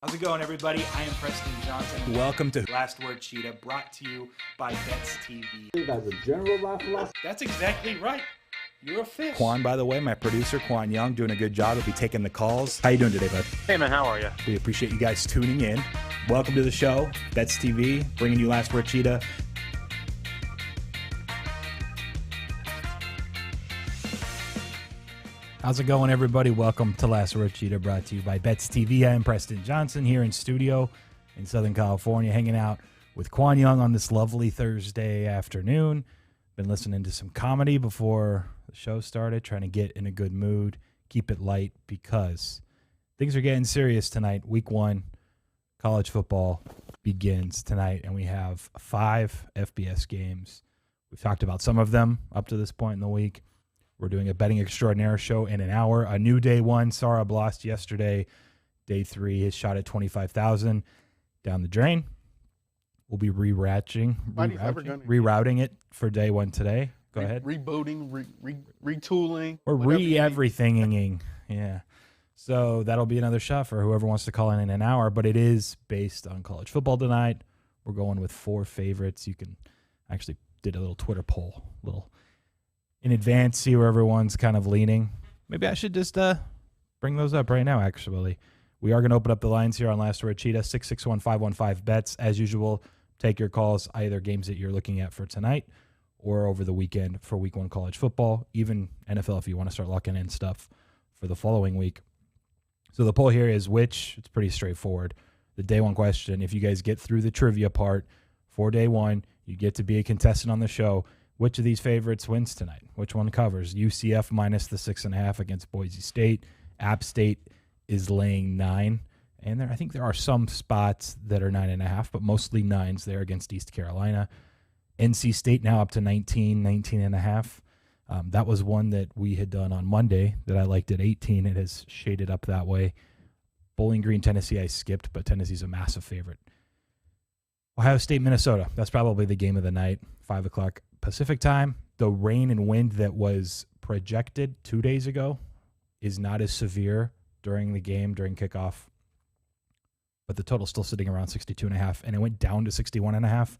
How's it going, everybody? I am Preston Johnson. Welcome to Last Word Cheetah, brought to you by Bets TV. You guys a general life philosophy? That's exactly right. You're a fish. Qwan, by the way, my producer, Qwan Young, doing a good job. He'll be taking the calls. How you doing today, bud? Hey, man, how are you? We appreciate you guys tuning in. Welcome to the show, Bets TV, bringing you Last Word Cheetah. How's it going, everybody? Welcome to Last Word Cheetah, brought to you by Bets TV. I am Preston Johnson here in studio in Southern California, hanging out with Qwan Young on this lovely Thursday afternoon. Been listening to some comedy before the show started, trying to get in a good mood, keep it light, because things are getting serious tonight. Week 1, college football begins tonight, and we have 5 FBS games. We've talked about some of them up to this point in the week. We're doing a betting extraordinaire show in an hour. A new day 1. Sarab lost yesterday. Day 3, his shot at 25,000 down the drain. We'll be rerouting it for day 1 today. Go ahead. Rebooting, retooling. Or re-everythinging. Yeah. So that'll be another shot for whoever wants to call in an hour, but it is based on college football tonight. We're going with 4 favorites. You can actually did a little Twitter poll, in advance, see where everyone's kind of leaning. Maybe I should just bring those up right now, actually. We are going to open up the lines here on Last Word Cheetah, 661-515-BETS. As usual, take your calls, either games that you're looking at for tonight or over the weekend for Week 1 college football, even NFL if you want to start locking in stuff for the following week. So the poll here is it's pretty straightforward. The day 1 question, if you guys get through the trivia part for day 1, you get to be a contestant on the show. Which of these favorites wins tonight? Which one covers? UCF minus the 6.5 against Boise State. App State is laying 9. And I think there are some spots that are 9.5, but mostly 9s there against East Carolina. NC State now up to 19.5. That was one that we had done on Monday that I liked at 18. It has shaded up that way. Bowling Green, Tennessee, I skipped, but Tennessee's a massive favorite. Ohio State, Minnesota. That's probably the game of the night, 5 o'clock Pacific time. The rain and wind that was projected 2 days ago is not as severe during the game, during kickoff. But the total's still sitting around 62.5, and it went down to 61.5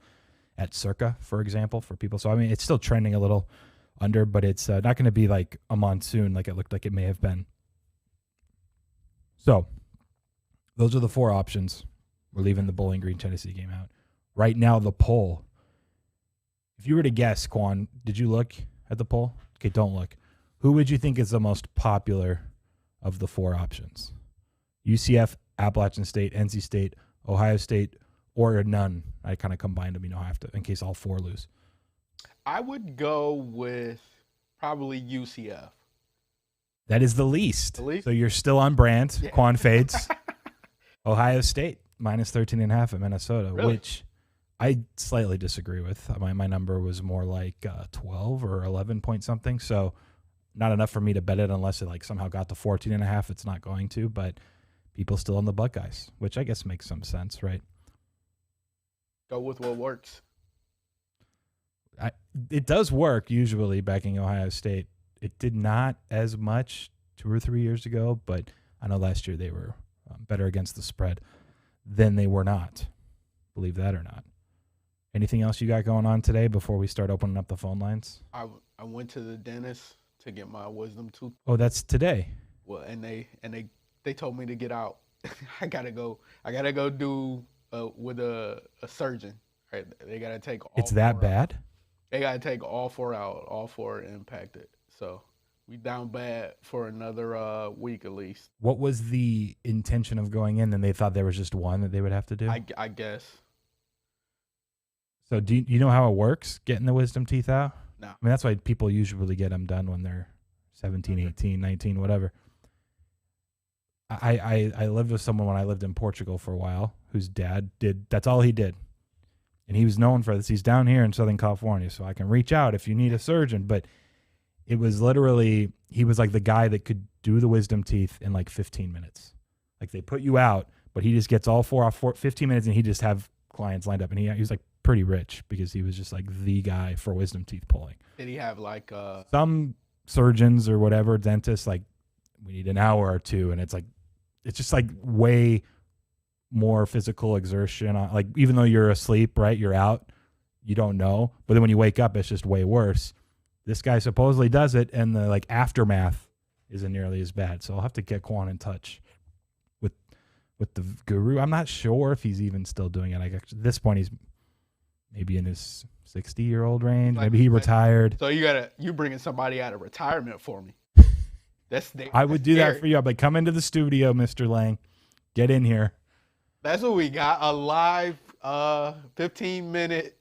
at Circa, for example, for people. So, I mean, it's still trending a little under, but it's not going to be like a monsoon like it looked like it may have been. So, those are the 4 options. We're leaving the Bowling Green, Tennessee game out. Right now, the poll. If you were to guess, Qwan, did you look at the poll? Okay, don't look. Who would you think is the most popular of the 4 options? UCF, Appalachian State, NC State, Ohio State, or none? I kind of combined them, I have to, in case all 4 lose. I would go with probably UCF. That is the least. The least? So you're still on brand. Yeah. Qwan fades. Ohio State, minus 13.5 at Minnesota, Really? Which I slightly disagree with. My number was more like 12 or 11 point something. So not enough for me to bet it unless it somehow got to 14.5. It's not going to, but people still on the Buckeyes, which I guess makes some sense, right? Go with what works. It does work usually backing Ohio State. It did not as much 2 or 3 years ago, but I know last year they were better against the spread than they were not. Believe that or not. Anything else you got going on today before we start opening up the phone lines? I went to the dentist to get my wisdom tooth. Oh, that's today. Well, and they told me to get out. I gotta go do with a surgeon. Right? They gotta take all. It's that 4 bad? out. They gotta take all 4 out. All 4 impacted. So we down bad for another week at least. What was the intention of going in? Then they thought there was just one that they would have to do? I guess. So do you know how it works, getting the wisdom teeth out? No. I mean, that's why people usually get them done when they're 17, 18, 19, whatever. I lived with someone when I lived in Portugal for a while whose dad that's all he did. And he was known for this. He's down here in Southern California, so I can reach out if you need a surgeon. But it was literally, he was like the guy that could do the wisdom teeth in 15 minutes. Like they put you out, but he just gets all 4 off 15 minutes and he just have clients lined up. And he was pretty rich because he was just the guy for wisdom teeth pulling. Did he have some surgeons or whatever, dentists, we need an hour or 2. And it's just way more physical exertion. Like even though you're asleep, right? You're out. You don't know. But then when you wake up, it's just way worse. This guy supposedly does it, and the like aftermath isn't nearly as bad. So I'll have to get Qwan in touch with the guru. I'm not sure if he's even still doing it. Like at this point, he's maybe in his 60-year-old range. Maybe he retired. So you bringing somebody out of retirement for me. I would do that for you. I'd be like, come into the studio, Mr. Lang. Get in here. That's what we got. A live 15-minute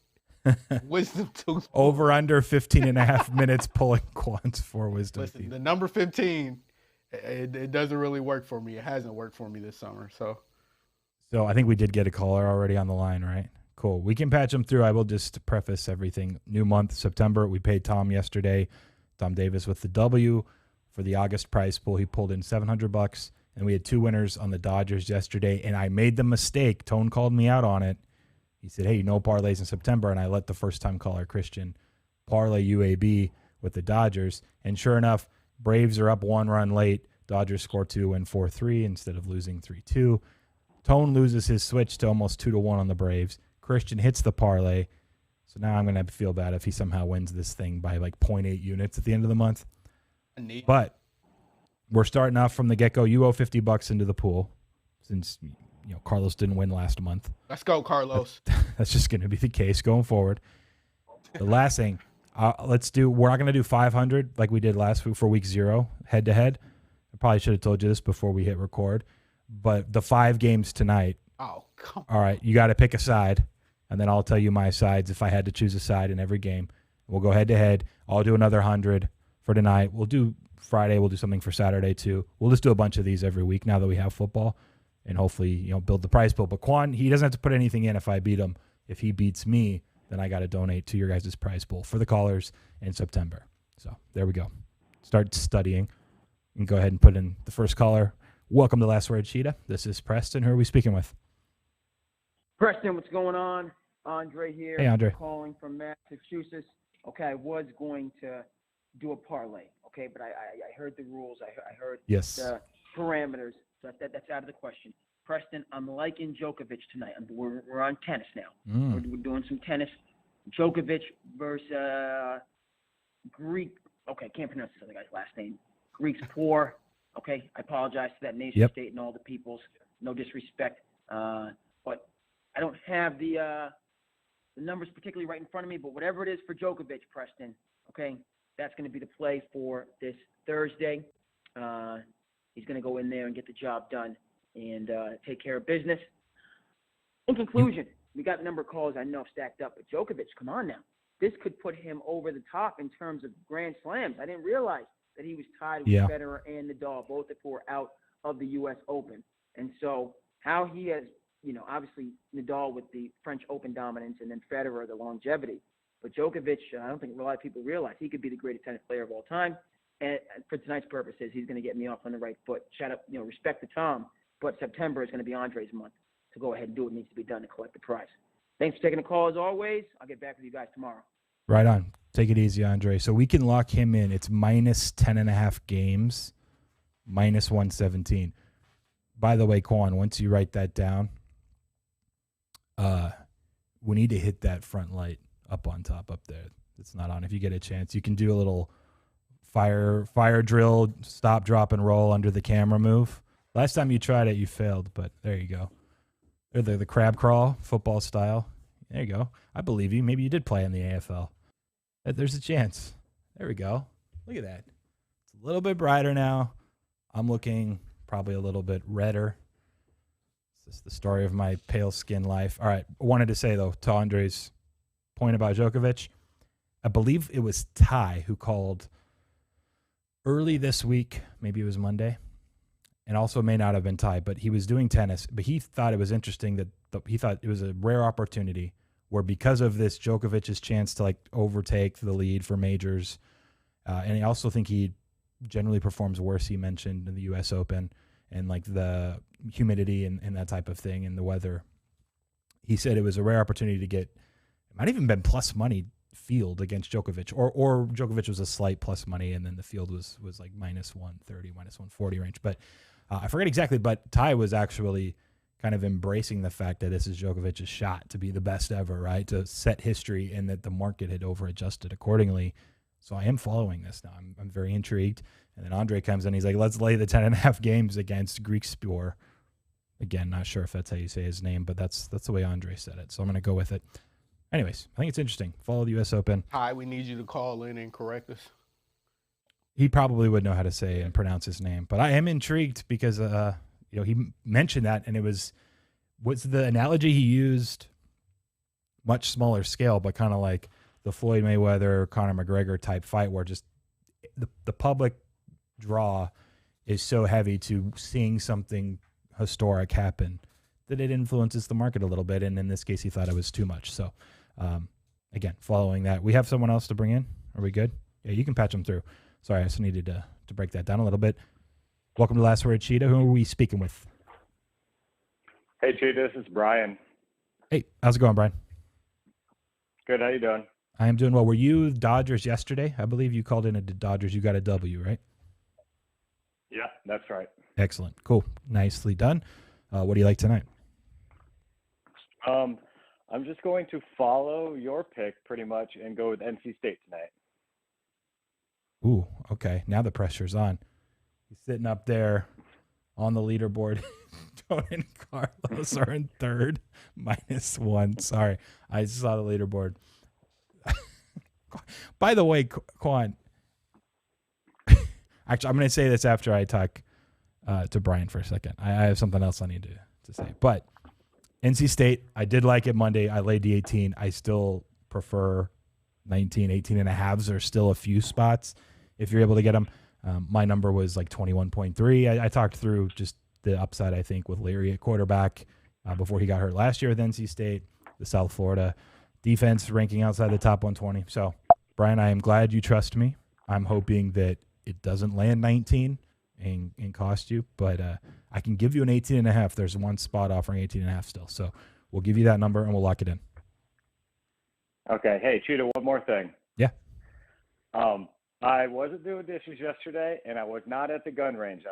wisdom tooth. Over under 15 and a half minutes pulling Qwan's 4 wisdom Listen, teeth. the number 15, it doesn't really work for me. It hasn't worked for me this summer. So I think we did get a caller already on the line, right? Cool. We can patch him through. I will just preface everything. New month, September. We paid Tom yesterday. Tom Davis with the W for the August prize pool. He pulled in $700, and we had 2 winners on the Dodgers yesterday, and I made the mistake. Tone called me out on it. He said, hey, no parlays in September, and I let the first-time caller, Christian, parlay UAB with the Dodgers, and sure enough, Braves are up 1 run late. Dodgers score 2 and 4-3 instead of losing 3-2. Tone loses his switch to almost 2-1 on the Braves. Christian hits the parlay. So now I'm going to feel bad if he somehow wins this thing by like 0.8 units at the end of the month. But we're starting off from the get-go. You owe $50 into the pool since Carlos didn't win last month. Let's go, Carlos. That's just going to be the case going forward. The last thing, we're not going to do 500 like we did last week for week 0, head-to-head. I probably should have told you this before we hit record. But the 5 games tonight. Oh, come on. All right, you got to pick a side, and then I'll tell you my sides if I had to choose a side in every game. We'll go head-to-head. I'll do another 100 for tonight. We'll do Friday. We'll do something for Saturday, too. We'll just do a bunch of these every week now that we have football, and hopefully build the prize pool. But Qwan, he doesn't have to put anything in if I beat him. If he beats me, then I got to donate to your guys' prize pool for the callers in September. So there we go. Start studying. And go ahead and put in the first caller. Welcome to Last Word Cheetah. This is Preston. Who are we speaking with? Preston, what's going on? Andre here. Hey, Andre. Calling from Massachusetts. Okay, I was going to do a parlay, okay, but I heard the rules. I heard yes. the parameters. So that's out of the question. Preston, I'm liking Djokovic tonight. We're on tennis now. We're doing some tennis. Djokovic versus Greek. Okay, can't pronounce this other guy's last name. Greek's poor. Okay, I apologize to that nation state and all the peoples. No disrespect, but I don't have the numbers particularly right in front of me. But whatever it is for Djokovic, Preston, okay, that's going to be the play for this Thursday. He's going to go in there and get the job done and take care of business. In conclusion, we got a number of calls I know stacked up, but Djokovic, come on now. This could put him over the top in terms of Grand Slams. I didn't realize that he was tied with Federer and Nadal, both if we're out of the U.S. Open. And so how he has, obviously Nadal with the French Open dominance and then Federer, the longevity. But Djokovic, I don't think a lot of people realize he could be the greatest tennis player of all time. And for tonight's purposes, he's going to get me off on the right foot. Shout out, respect to Tom. But September is going to be Andre's month. So go ahead and do what needs to be done to collect the prize. Thanks for taking the call as always. I'll get back with you guys tomorrow. Right on. Take it easy, Andre. So we can lock him in. It's minus 10.5 games, minus 117. By the way, Qwan, once you write that down, we need to hit that front light up on top up there. It's not on. If you get a chance, you can do a little fire drill, stop, drop, and roll under the camera move. Last time you tried it, you failed, but there you go. Or the crab crawl, football style. There you go. I believe you. Maybe you did play in the AFL. There's a chance. There we go. Look at that. It's a little bit brighter now. I'm looking probably a little bit redder. This is the story of my pale skin life. All right. I wanted to say, though, to Andre's point about Djokovic, I believe it was Ty who called early this week. Maybe it was Monday. And also may not have been Ty, but he was doing tennis. But he thought it was interesting that he thought it was a rare opportunity where because of this, Djokovic's chance to overtake the lead for majors. And I also think he generally performs worse, he mentioned, in the U.S. Open and the humidity and that type of thing and the weather. He said it was a rare opportunity to get, it might even been plus money field against Djokovic, or Djokovic was a slight plus money and then the field was like minus 130, minus 140 range. But I forget exactly, but Ty was actually kind of embracing the fact that this is Djokovic's shot to be the best ever, right? To set history, and that the market had over-adjusted accordingly. So I am following this now. I'm very intrigued. And then Andre comes in. He's like, let's lay the 10.5 games against Greek Spore. Again, not sure if that's how you say his name, but that's the way Andre said it. So I'm going to go with it. Anyways, I think it's interesting. Follow the U.S. Open. Hi, we need you to call in and correct us. He probably would know how to say and pronounce his name. But I am intrigued because he mentioned that, and it was the analogy he used, much smaller scale, but kind of like the Floyd Mayweather, Conor McGregor type fight, where just the public draw is so heavy to seeing something historic happen that it influences the market a little bit. And in this case, he thought it was too much. So, again, following that, we have someone else to bring in. Are we good? Yeah, you can patch them through. Sorry, I just needed to break that down a little bit. Welcome to Last Word Cheetah. Who are we speaking with? Hey, Cheetah, this is Brian. Hey, how's it going, Brian? Good, how you doing? I am doing well. Were you Dodgers yesterday? I believe you called in a Dodgers. You got a W, right? Yeah, that's right. Excellent. Cool. Nicely done. What do you like tonight? I'm just going to follow your pick pretty much and go with NC State tonight. Ooh, okay. Now the pressure's on. He's sitting up there on the leaderboard. Tony and Carlos are in third, -1. Sorry, I just saw the leaderboard. By the way, Qwan, actually, I'm going to say this after I talk to Brian for a second. I have something else I need to say. But NC State, I did like it Monday. I laid the 18. I still prefer 19, 18 and a halves. There's still a few spots if you're able to get them. My number was like 21.3. I talked through just the upside, I think, with Leary at quarterback before he got hurt last year with NC State, the South Florida defense ranking outside the top 120. So, Brian, I am glad you trust me. I'm hoping that it doesn't land 19 and cost you, but I can give you an 18 and a half. There's one spot offering 18 and a half still. So we'll give you that number and we'll lock it in. Okay. Hey, Cheetah, one more thing. Yeah. I wasn't doing dishes yesterday, and I was not at the gun range.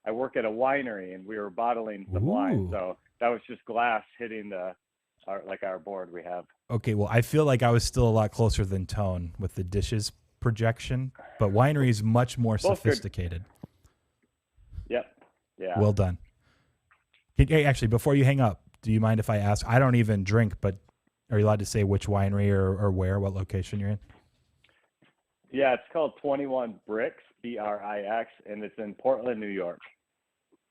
I work at a winery, and we were bottling some wine. So that was just glass hitting our board we have. Okay, well, I feel like I was still a lot closer than Tone with the dishes projection, but winery is much more sophisticated. Yep. Yeah. Well done. Hey, actually, before you hang up, do you mind if I ask? I don't even drink, but are you allowed to say which winery or where, what location you're in? Yeah, it's called 21 Bricks, Brix, and it's in Portland, New York.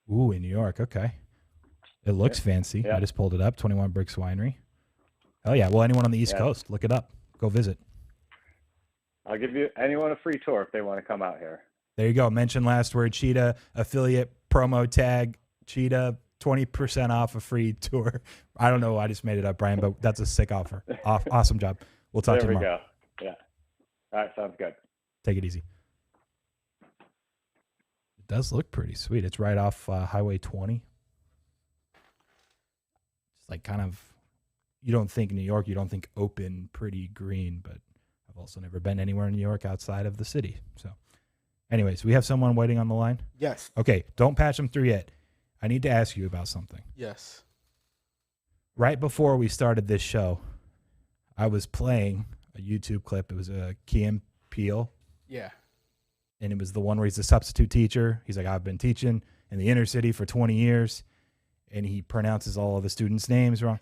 Ooh, in New York. Okay. It looks fancy. Yeah. I just pulled it up. 21 Bricks Winery. Oh, yeah. Well, anyone on the East Coast, look it up. Go visit. I'll give anyone a free tour if they want to come out here. There you go. Mention Last Word Cheetah, affiliate promo tag Cheetah, 20% off a free tour. I don't know. I just made it up, Brian, but that's a sick offer. Awesome job. We'll talk to you tomorrow. There we go. Yeah. All right. Sounds good. Take it easy. It does look pretty sweet. It's right off Highway 20. It's like kind of, you don't think New York, you don't think open, pretty green, but I've also never been anywhere in New York outside of the city. So anyways, we have someone waiting on the line? Yes. Okay, don't patch them through yet. I need to ask you about something. Yes. Right before we started this show, I was playing a YouTube clip. It was a Key and Peele. Yeah. And it was the one where he's a substitute teacher. He's like, I've been teaching in the inner city for 20 years. And he pronounces all of the students' names wrong.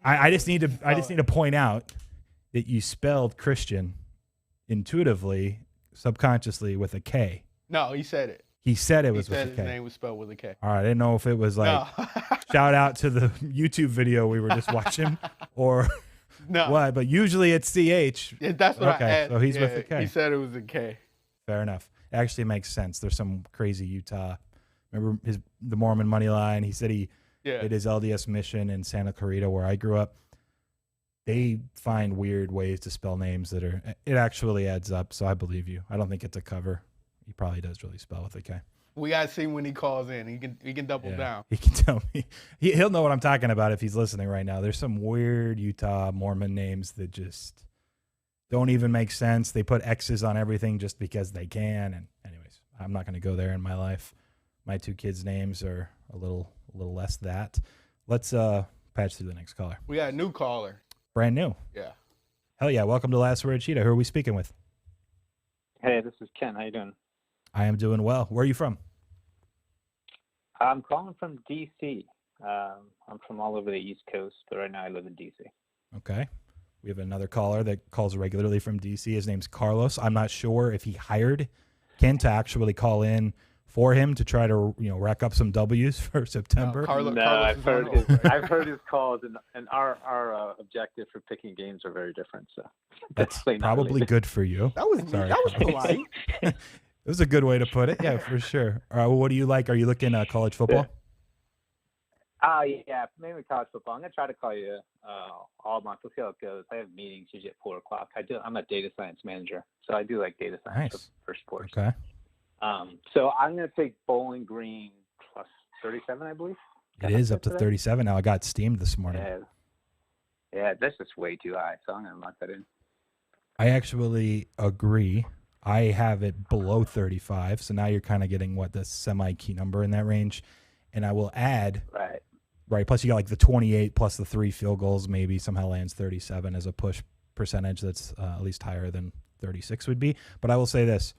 I just need to point out that you spelled Christian intuitively, subconsciously with a K. No, he said it. He said it was with a K. His name was spelled with a K. All right, I didn't know if it was like shout out to the YouTube video we were just watching or what, but usually it's CH. Yeah, that's what I asked. So he's with a K. He said it was a K. Fair enough. It actually makes sense. There's some crazy Utah. Remember the Mormon money line? He said he did his LDS mission in Santa Clarita, where I grew up. They find weird ways to spell names it actually adds up. So I believe you. I don't think it's a cover. He probably does really spell with a K. We gotta see when he calls in. He can double down. He can tell me. He'll know what I'm talking about if he's listening right now. There's some weird Utah Mormon names that just don't even make sense. They put X's on everything just because they can. And anyways, I'm not going to go there in my life. My two kids' names are a little less that. Let's patch through the next caller. We got a new caller. Brand new. Yeah. Hell yeah. Welcome to Last Word Cheetah. Who are we speaking with? Hey, this is Ken. How you doing? I am doing well. Where are you from? I'm calling from D.C. I'm from all over the East Coast, but right now I live in D.C. Okay. We have another caller that calls regularly from D.C. His name's Carlos. I'm not sure if he hired Ken to actually call in for him to try to rack up some W's for September. I've heard his calls, and our objective for picking games are very different. So that's probably good for you. That was polite. It was a good way to put it. Yeah, for sure. What do you like? Are you looking at college football? Yeah, mainly college football. I'm gonna try to call you all month. We'll see how it goes. I have meetings usually at 4:00. I'm a data science manager, so I do like data science for sports. Okay. So I'm gonna take Bowling Green plus 37, I believe. It is up to 37 now. I got steamed this morning. Yeah, that's just way too high. So I'm gonna lock that in. I actually agree. I have it below 35, so now you're kind of getting the semi-key number in that range. And I will add, right. Plus you got the 28 plus the 3 field goals, maybe somehow lands 37 as a push percentage that's at least higher than 36 would be. But I will say this: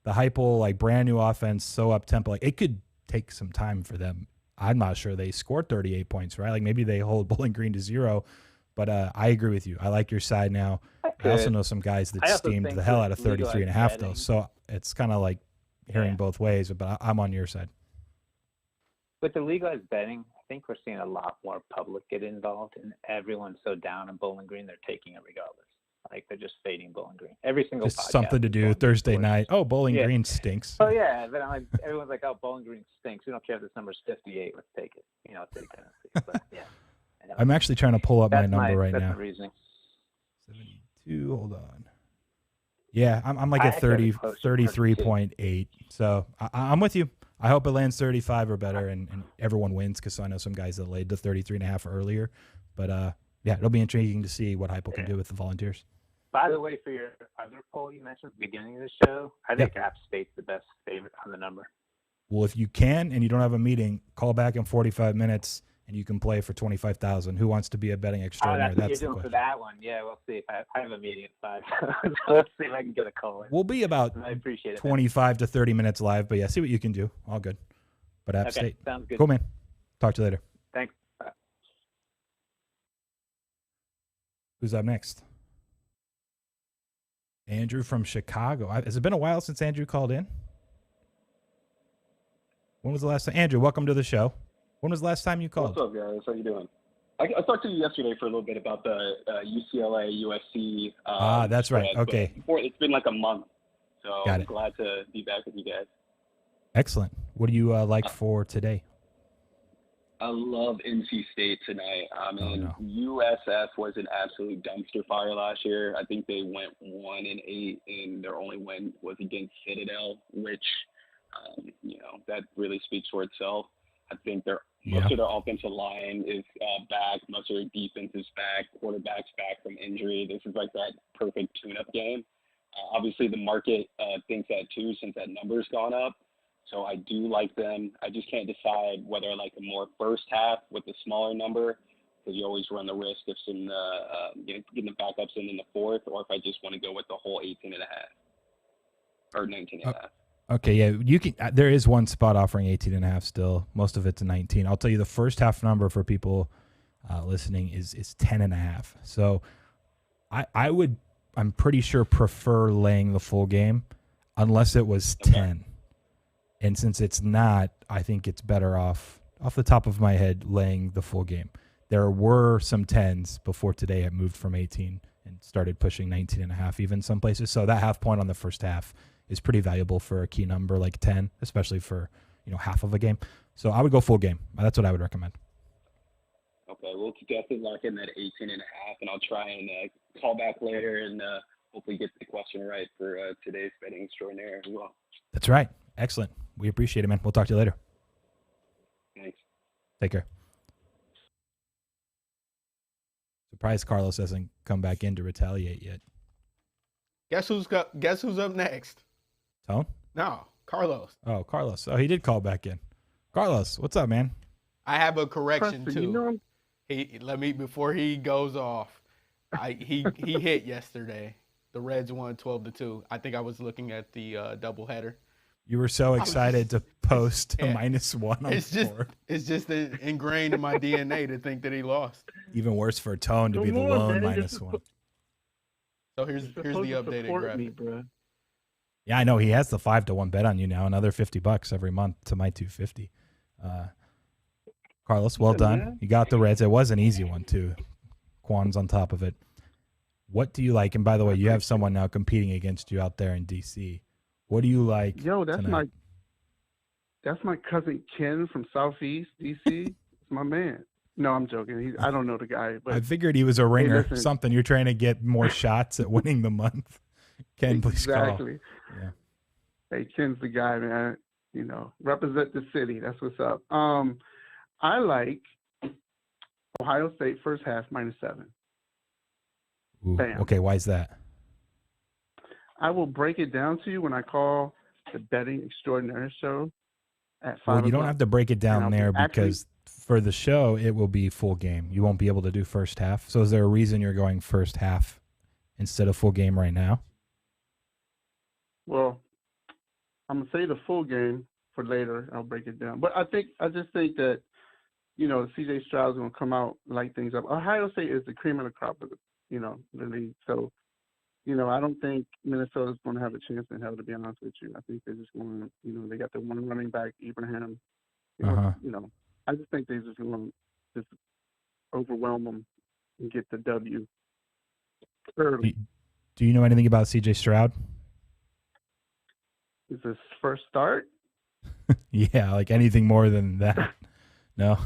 the Heupel brand new offense, so up tempo, it could take some time for them. I'm not sure they scored 38 points, right? Maybe they hold Bowling Green to 0. But I agree with you. I like your side now. I also know some guys that steamed the hell out of 33.5 though. So it's kind of hearing both ways. But I'm on your side. With the legalized betting, I think we're seeing a lot more public get involved, and everyone's so down on Bowling Green, they're taking it regardless. They're just fading Bowling Green. Every single just something to do Thursday night. Oh, Bowling Green stinks. Oh yeah, but everyone's like, oh, Bowling Green stinks. We don't care if this number's 58. Let's take it. Take Tennessee. But yeah. I'm actually trying to pull up my number right now. That's my reasoning. 72. Hold on. Yeah, I'm at 33.8. So I'm with you. I hope it lands 35 or better, and everyone wins, because I know some guys that laid the 33.5 earlier. But it'll be intriguing to see what Heupel can do with the Volunteers. By the way, for your other poll you mentioned at the beginning of the show, I think App State's the best favorite on the number. Well, if you can and you don't have a meeting, call back in 45 minutes. And you can play for $25,000. Who wants to be a betting extraordinary? That's what you're doing for that one. Yeah, we'll see. I have a meeting at 5. So let's see if I can get a call in. We'll be about 25 to 30 minutes live. But yeah, see what you can do. All good. But App State. Sounds good. Cool, man. Talk to you later. Thanks. Bye. Who's up next? Andrew from Chicago. Has it been a while since Andrew called in? When was the last time? Andrew, welcome to the show. When was the last time you called? What's up, guys? How you doing? I talked to you yesterday for a little bit about the UCLA, USC. That's right. Okay. It's been a month, so I'm glad to be back with you guys. Excellent. What do you like for today? I love NC State tonight. USF was an absolute dumpster fire last year. I think they went 1-8, and their only win was against Citadel, which, that really speaks for itself. I think most of their offensive line is back. Most of their defense is back. Quarterback's back from injury. This is that perfect tune-up game. Obviously, the market thinks that too, since that number's gone up. So I do like them. I just can't decide whether I like a more first half with the smaller number, because you always run the risk of some getting the backups in the fourth, or if I just want to go with the whole 18.5 or 19.5. Okay, yeah, you can. There is one spot offering 18.5 still. Most of it's 19. I'll tell you the first half number for people listening is 10.5. So I'm pretty sure prefer laying the full game unless it was 10. And since it's not, I think it's better off the top of my head, laying the full game. There were some 10s before today. It moved from 18 and started pushing 19.5 even some places. So that half point on the first half is pretty valuable for a key number like 10, especially for half of a game. So I would go full game. That's what I would recommend. Okay, we'll definitely lock in that 18.5, and I'll try and call back later and hopefully get the question right for today's betting extraordinaire as well. That's right. Excellent. We appreciate it, man. We'll talk to you later. Thanks. Take care. Surprised Carlos hasn't come back in to retaliate yet. Guess who's up next? Tone? No, Carlos. Oh, Carlos. Oh, he did call back in. Carlos, what's up, man? I have a correction Preston, too. you know Before he goes off. He hit yesterday. The Reds won 12-2. I think I was looking at the doubleheader. You were so excited to post a -1 on it's the just, board. It's just ingrained in my DNA to think that he lost. Even worse for Tone to be the lone -1. So here's the updated graphic. Me, bro. Yeah, I know he has the 5-1 bet on you now. Another $50 every month to my $250. Carlos, well done. Man. You got the Reds. It was an easy one too. Qwan's on top of it. What do you like? And by the way, you have someone now competing against you out there in DC. What do you like? Yo, that's tonight? my cousin Ken from Southeast DC. It's my man. No, I'm joking. I don't know the guy, but I figured he was a ringer. listen. Something you're trying to get more shots at winning the month. Ken, please call. Exactly. Yeah. Hey, Ken's the guy, man. You know, represent the city. That's what's up. I like Ohio State first half -7. Ooh, Bam. okay, why is that? I will break it down to you when I call the Betting Extraordinaire show at 5 Well, you don't o'clock. have to break it And down I'll be there actually- because for the show, it will be full game. You won't be able to do first half. So is there a reason you're going first half instead of full game right now? Well, I'm gonna say the full game for later. I'll break it down. But I just think that, you know, CJ Stroud's gonna come out, light things up. Ohio State is the cream of the crop of the league. So, you know, I don't think Minnesota's gonna have a chance in hell, to be honest with you. I think they're just gonna, they got the one running back, Ibrahim. I just think they're just gonna just overwhelm them and get the W early. Do you know anything about CJ Stroud? Is this first start? Yeah, like anything more than that. No.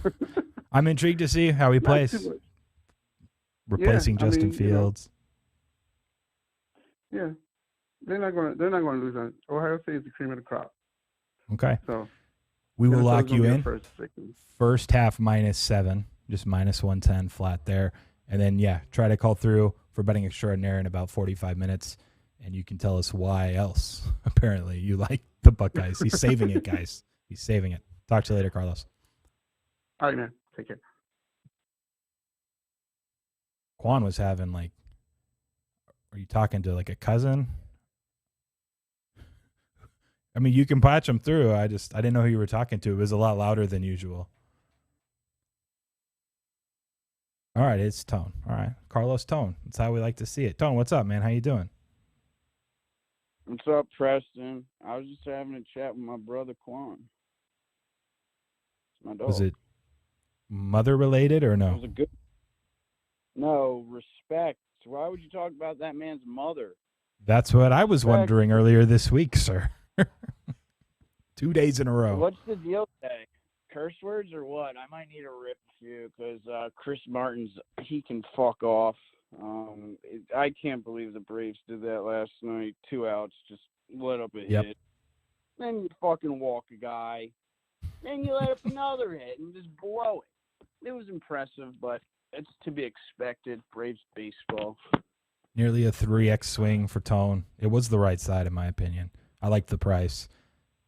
I'm intrigued to see how he Not plays. too much. Replacing Yeah, I Justin mean, Fields. Yeah, they're not gonna lose on Ohio State is the cream of the crop. Okay. So We will Minnesota's lock you gonna be in. our first victim. First half -7, just -110 flat there. And then, try to call through for Betting Extraordinaire in about 45 minutes. And you can tell us why else, apparently, you like the Buckeyes. He's saving it, guys. He's saving it. Talk to you later, Carlos. All right, man. Take care. Qwan was having, are you talking to, a cousin? I mean, you can patch him through. I didn't know who you were talking to. It was a lot louder than usual. All right, it's Tone. All right, Carlos Tone. That's how we like to see it. Tone, what's up, man? How you doing? What's up, Preston? I was just having a chat with my brother Qwan. It's my dog. Was it mother related or It no? was a good. No respect. Why would you talk about that man's mother? That's what I was Respect. wondering earlier this week, sir. 2 days in a row. What's the deal today? Curse words or what? I might need to rip a few because Chris Martin's he can fuck off. I can't believe the Braves did that last night. 2 outs, just let up a hit. Then you fucking walk a guy. Then you let up another hit and just blow it. It was impressive, but it's to be expected. Braves baseball. Nearly a 3x swing for Tone. It was the right side, in my opinion. I liked the price.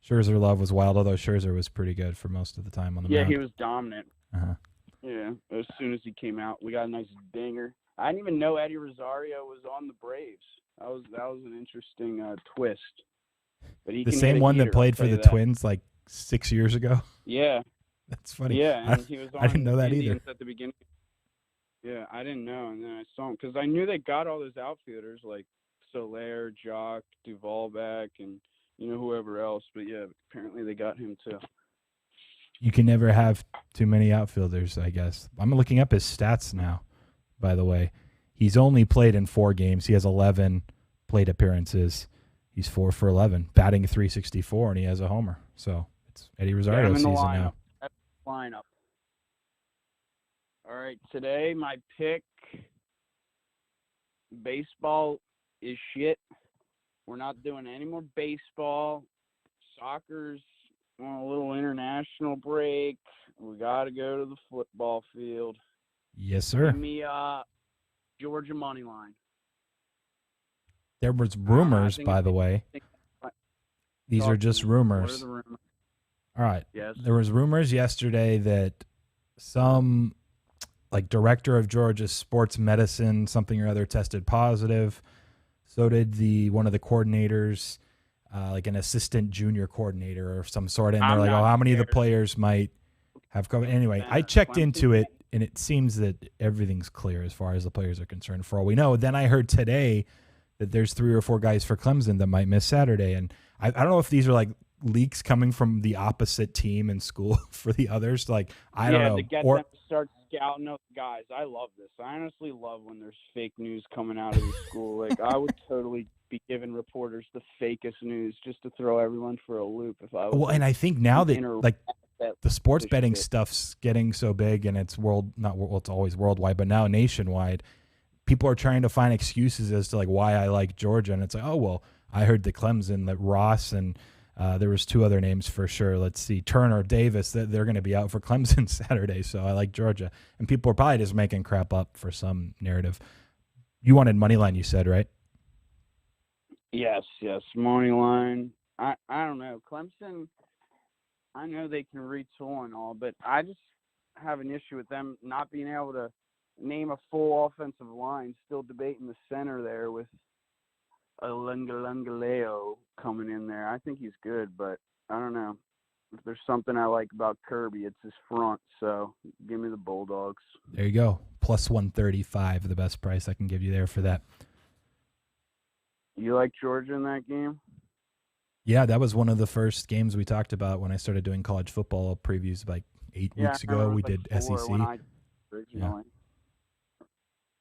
Scherzer love was wild, although Scherzer was pretty good for most of the time on the mound. Yeah, he was dominant. Uh-huh. Yeah, as soon as he came out, we got a nice dinger. I didn't even know Eddie Rosario was on the Braves. That was an interesting twist. But he The can same hit a one that heater, played I'll for tell the you that. Twins 6 years ago. Yeah, That's funny. yeah, and he was on I didn't know that Indians either. at the beginning. Yeah, I didn't know, and then I saw him because I knew they got all those outfielders like Soler, Jock, Duvall back, and whoever else. But yeah, apparently they got him too. You can never have too many outfielders, I guess. I'm looking up his stats now, by the way. He's only played in 4 games. He has 11 plate appearances. He's 4 for 11, batting .364, and he has a homer. So it's Eddie Rosario in the season lineup. now. That's the lineup. All right, today my pick, baseball is shit. We're not doing any more baseball. Soccer's on a little international break. We got to go to the football field. Yes, sir. Give me Georgia money line. There was rumors, think by the way. These are just rumors. What are the rumors? All right. Yes. There was rumors yesterday that some director of Georgia's sports medicine, something or other, tested positive. So did one of the coordinators, an assistant junior coordinator or some sort. And they're like, oh, how many of the players might have COVID? Anyway, I checked into it, and it seems that everything's clear as far as the players are concerned, for all we know. Then I heard today that there's 3 or 4 guys for Clemson that might miss Saturday. And I don't know if these are leaks coming from the opposite team in school for the others. I don't know. To get them to start scouting up guys. I love this. I honestly love when there's fake news coming out of the school. I would totally be giving reporters the fakest news just to throw everyone for a loop if I was. Well, and I think now that the sports betting stuff's getting so big, and it's it's always worldwide, but now nationwide, people are trying to find excuses as to why I like Georgia. And it's I heard that Clemson, that Ross, and there was 2 other names for sure. Let's see, Turner, Davis, that they're going to be out for Clemson Saturday. So I like Georgia. And people are probably just making crap up for some narrative. You wanted money line, you said, right? Yes, money line. I don't know. Clemson, I know they can retool and all, but I just have an issue with them not being able to name a full offensive line. Still debating the center there with Lungaleo coming in there. I think he's good, but I don't know. If there's something I like about Kirby, it's his front. So give me the Bulldogs. There you go. Plus 135, the best price I can give you there for that. You like Georgia in that game? Yeah, that was one of the first games we talked about when I started doing college football previews 8 weeks ago. We did SEC.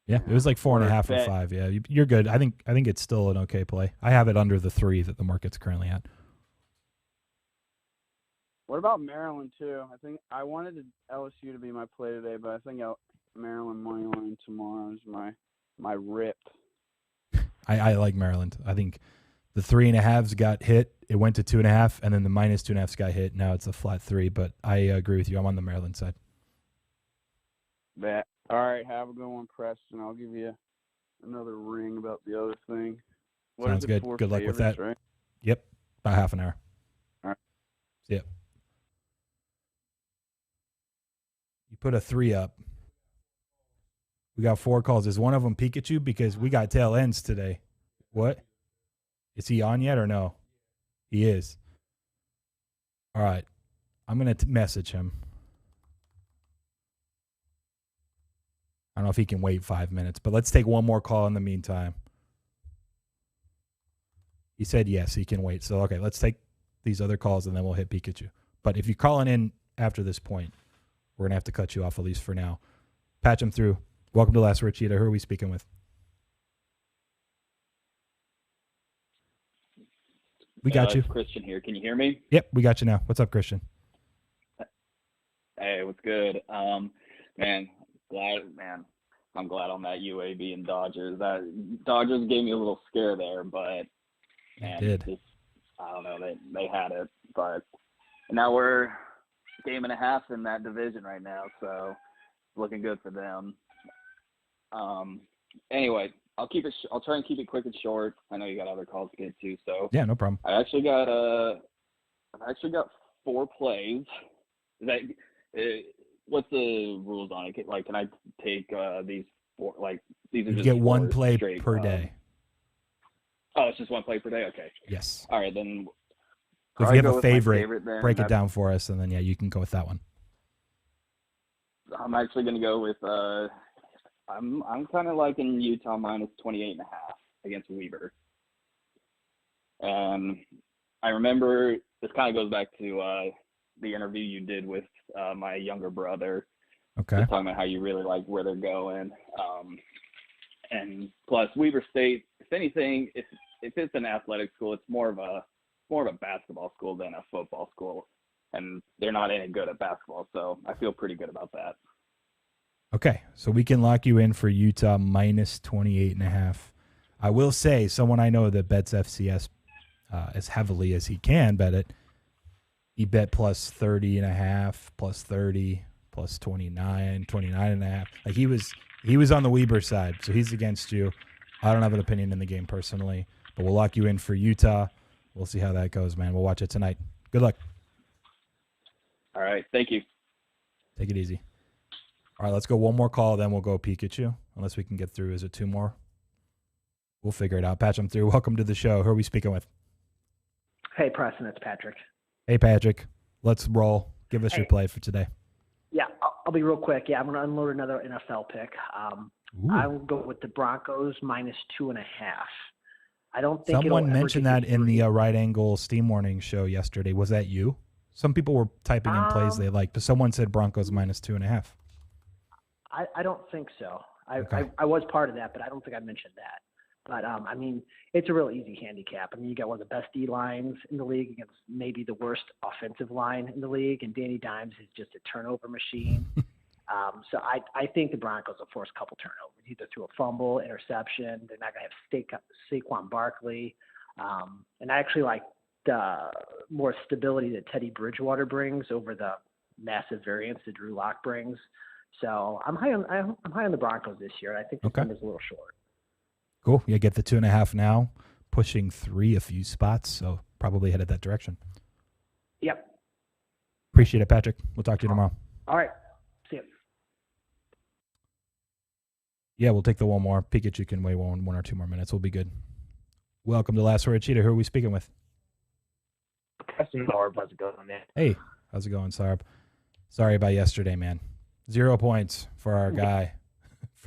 Yeah, it was 4.5 or 5. Yeah, you're good. I think it's still an okay play. I have it under the 3 that the market's currently at. What about Maryland too? I think I wanted LSU to be my play today, but I think Maryland money line tomorrow is my rip. I like Maryland. I think the 3.5s got hit. It went to 2.5, and then the minus 2.5s got hit. Now it's a flat 3, but I agree with you. I'm on the Maryland side. Bet. All right, have a good one, Preston. I'll give you another ring about the other thing. Sounds good. Good luck with that. Right? Yep, about half an hour. All right. See ya. You put a 3 up. We got 4 calls. Is one of them Pikachu? Because we got tail ends today. What? Is he on yet or no? He is. All right. I'm going to message him. I don't know if he can wait 5 minutes, but let's take one more call in the meantime. He said yes, he can wait. So, okay, let's take these other calls, and then we'll hit Pikachu. But if you're calling in after this point, we're going to have to cut you off, at least for now. Patch him through. Welcome to Last Word Cheetah. Who are we speaking with? We got you. Christian here. Can you hear me? Yep, we got you now. What's up, Christian? Hey, what's good? I'm glad on that UAB and Dodgers. That Dodgers gave me a little scare there, but I don't know, they had it. But now we're game and a half in that division right now, so looking good for them. Anyway, I'll try and keep it quick and short. I know you got other calls to get to, so yeah, no problem. I've actually got 4 plays. What's the rules on it? Can I take these 4? These are you just get 1 play straight, per day. Oh, it's just 1 play per day. Okay. Yes. All right, then. So if you have a favorite, break it down for us, and then you can go with that one. I'm actually going to go with. I'm kind of liking Utah minus 28.5 against Weber. And I remember this kind of goes back to the interview you did with my younger brother. Okay. Just talking about how you really like where they're going. And plus Weber State, if anything, if it's an athletic school, it's more of a basketball school than a football school. And they're not any good at basketball, so I feel pretty good about that. Okay, so we can lock you in for Utah minus 28.5. I will say, someone I know that bets FCS as heavily as he can bet it, he bet plus 30.5, plus 30, plus 29, 29.5. He was on the Weber side, so he's against you. I don't have an opinion in the game personally, but we'll lock you in for Utah. We'll see how that goes, man. We'll watch it tonight. Good luck. All right. Thank you. Take it easy. All right, let's go one more call, then we'll go Pikachu, unless we can get through. Is it two more? We'll figure it out. Patch them through. Welcome to the show. Who are we speaking with? Hey, Preston, it's Patrick. Hey, Patrick. Let's roll. Give us your play for today. Yeah, I'll be real quick. Yeah, I'm going to unload another NFL pick. I will go with the Broncos -2.5. I don't think someone mentioned that in the Right Angle Steam Warning show yesterday. Was that you? Some people were typing in plays they liked, but someone said Broncos -2.5. I don't think so. Okay. I was part of that, but I don't think I mentioned that. But, it's a real easy handicap. You got one of the best D lines in the league against maybe the worst offensive line in the league, and Danny Dimes is just a turnover machine. So I think the Broncos will force a couple turnovers, either through a fumble, interception. They're not going to have Saquon Barkley. And I actually like the more stability that Teddy Bridgewater brings over the massive variance that Drew Lock brings. So I'm high on the Broncos this year, and I think the team is a little short. Cool. You get the 2.5 now, pushing 3 a few spots, so probably headed that direction. Yep. Appreciate it, Patrick. We'll talk to you tomorrow. All right. See you. Yeah, we'll take the one more. Pikachu can wait one or 2 more minutes. We'll be good. Welcome to Last Word Cheetah. Who are we speaking with? Preston, Sarb. How's it going, man? Hey, how's it going, Sarb? Sorry about yesterday, man. 0 points for our guy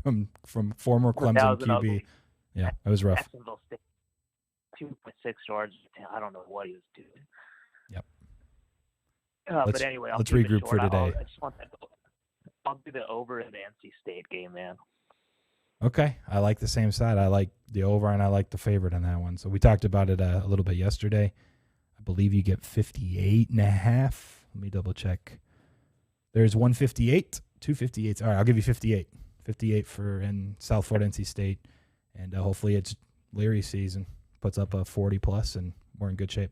from former Clemson QB. Yeah, it was rough. Jacksonville State, 2.6 yards. I don't know what he was doing. Yep. But anyway, let's regroup for today. I'll do the over in the NC State game, man. Okay, I like the same side. I like the over, and I like the favorite on that one. So we talked about it a little bit yesterday. I believe you get 58.5. Let me double check. There's 158, 258. All right, I'll give you 58. 58 in South Florida, NC State. And hopefully it's Leary's season. Puts up a 40+, and we're in good shape.